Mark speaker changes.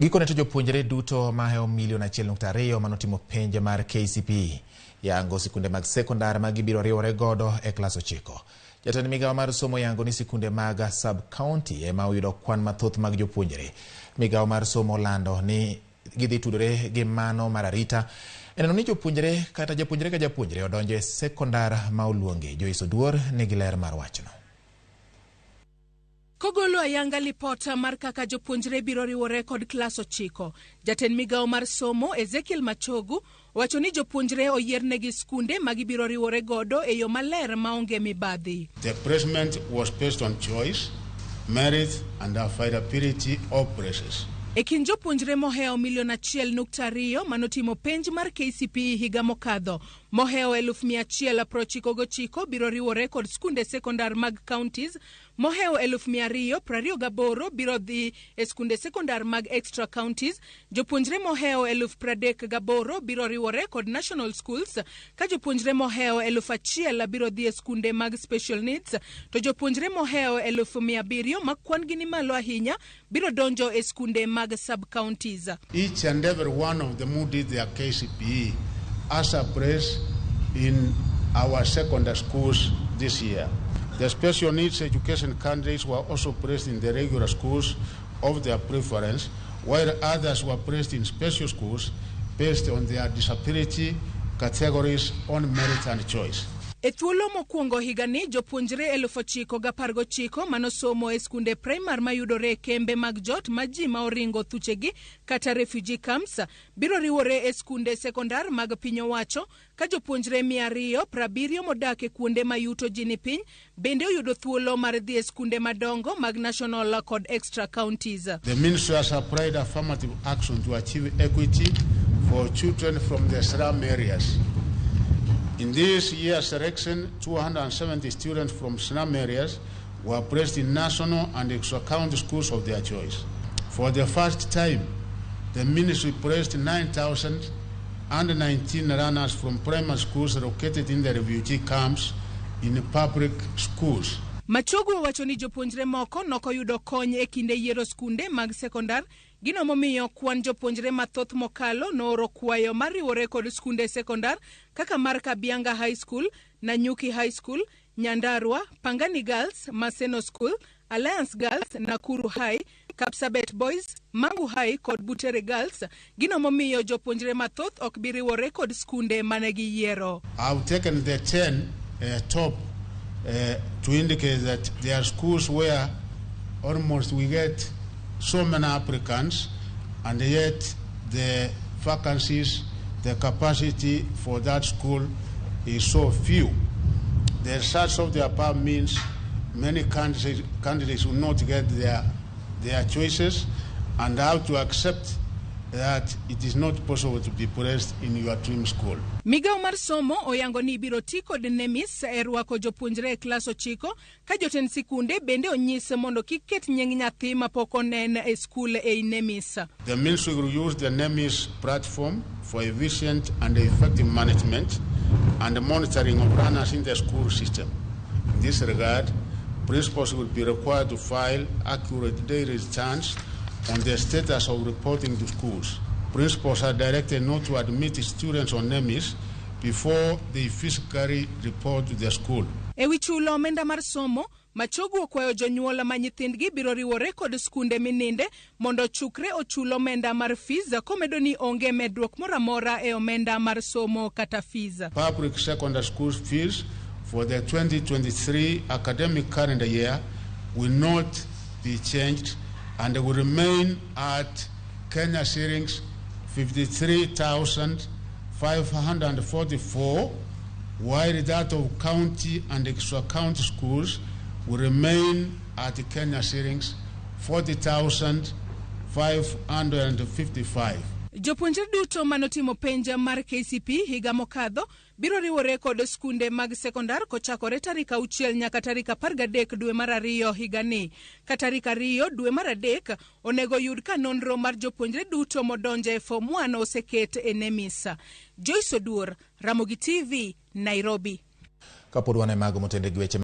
Speaker 1: Gikone to jopuonjre duto maheo milion 1.2 manotimo penj mar KCPE yango sikunde mag sekondar ma gibiro riwore godo e klas 9. Jatend migawo mar somo yango ni sikunde mag sub-county ema oyudo kwan mathoth mag jopuonjre. Migawo mar somo lando ni gidhi tudore gi mano mar arita eneno ni jopuonjre kata japuonjre ka japuonjre odonjo e sekondar ma oluonge. Joiso Duor nigi ler mar wachno.
Speaker 2: Kogolo ayanga lipota mar kaka jopuonjre biro riwore kod klas 9. Jatend migawo mar somo Machogu wacho ni jopuonjre oyiernegi skunde ma gibiro riwore godo e yo maler maonge mibadhi.
Speaker 3: The placement was based on choice, merit and affordability of places.
Speaker 2: E kind jopuonjre moheo milion 1.2 manotimo penj mar KCPE higa mokadho, moheo 1,199 biro riwore kod skunde sekondar mag counties, moheo 228 biro dhi e skunde sekondar mag extra counties, jopuonjre moheo 38,000 biro riwore kod national schools, ka jopuonjre moheo 1,000 biro dhi e skunde mag special needs, to jopuonjre moheo 700 ma kwan gi ni malo ahinya biro donjo e skunde mag sub-counties.
Speaker 3: Each and every one of them who did their KCPE as a place in our secondary schools this year. The special needs education candidates were also placed in the regular schools of their preference, while others were placed in special schools based on their disability categories on merit and choice.
Speaker 2: E thuolo mokwongo higani jopuonjre 919 manosomo e skunde primar mayudore e kembe mag jot ma ji ma oringo thuchegi kata refugee camps biro riwore e skunde sekondar mag piny owacho, ka jopuonjre 270 modak e kuonde mayuto ji ni piny bende oyudo thuolo mar dhi e skunde madongo mag national kod extra counties.
Speaker 3: The ministry has applied affirmative action to achieve equity for children from the slum areas. In this year's selection, 270 students from slum areas were placed in national and extra-county schools of their choice. For the first time, the ministry placed 9,019 runners from primary schools located in the refugee camps in public schools.
Speaker 2: Machogu wacho ni jopuonjre moko nokoyudo kony e kinde yiero skunde mag sekondar, gino momiyo kwan jopuonjre mathoth mokalo nooro kwayo mar riwore kod skunde sekondar kaka mar Kabianga High School, Nanyuki High School, Nyandarua, Pangani Girls, Maseno School, Alliance Girls, Nakuru High, Kapsabet Boys, Mangu High kod Butere Girls, gino momiyo jopuonjre mathoth ok bi riwore kod skunde manegi yiero.
Speaker 3: I've taken the 10 top to indicate that there are schools where almost we get so many applicants and yet the vacancies, the capacity for that school is so few. The results of the above means many candidates will not get their choices and have to accept that it is not possible to be placed in your dream school.
Speaker 2: Migawo mar somo oyango ni biro ti kod NEMIS e rwako jopuonjre e klas 9, ka jotend sikunde bende onyis mondo kik ket nying nyathi mapok onen e skul e NEMIS.
Speaker 3: The ministry will use the NEMIS platform for efficient and effective management and monitoring of runners in the school system. In this regard, principals will be required to file accurate daily returns on the status of reporting to schools. Principals are directed not to admit students on NEMIS before they physically report to the school.
Speaker 2: Ewi chulo omenda mar somo, Machogu okwayo jonyuol ma nyithindgi biro riwore kod skunde mininde mondo chukre ochulo omenda mar fees, komedo ni onge medruok moramora e omenda mar somo kata fees.
Speaker 3: Public secondary school fees for the 2023 academic calendar year will not be changed and will remain at Kenya shillings 53,544, while that of county and extra county schools will remain at Kenya shillings 40,555.
Speaker 2: Jopuonjre duto manotimo penja mar KCPE higa mokadho biro riwore kod skunde mag sekondar kochakore tarik 6 nyaka tarik 13 dwe mar 2 higani. Ka tarik 2 dwe mar 3 onego yud ka nonro mar jopuonjre duto modonje e Form 1 oseket e NEMIS. Joiso Duor, Ramogi TV, Nairobi.
Speaker 1: Kapod wane mago motende gweche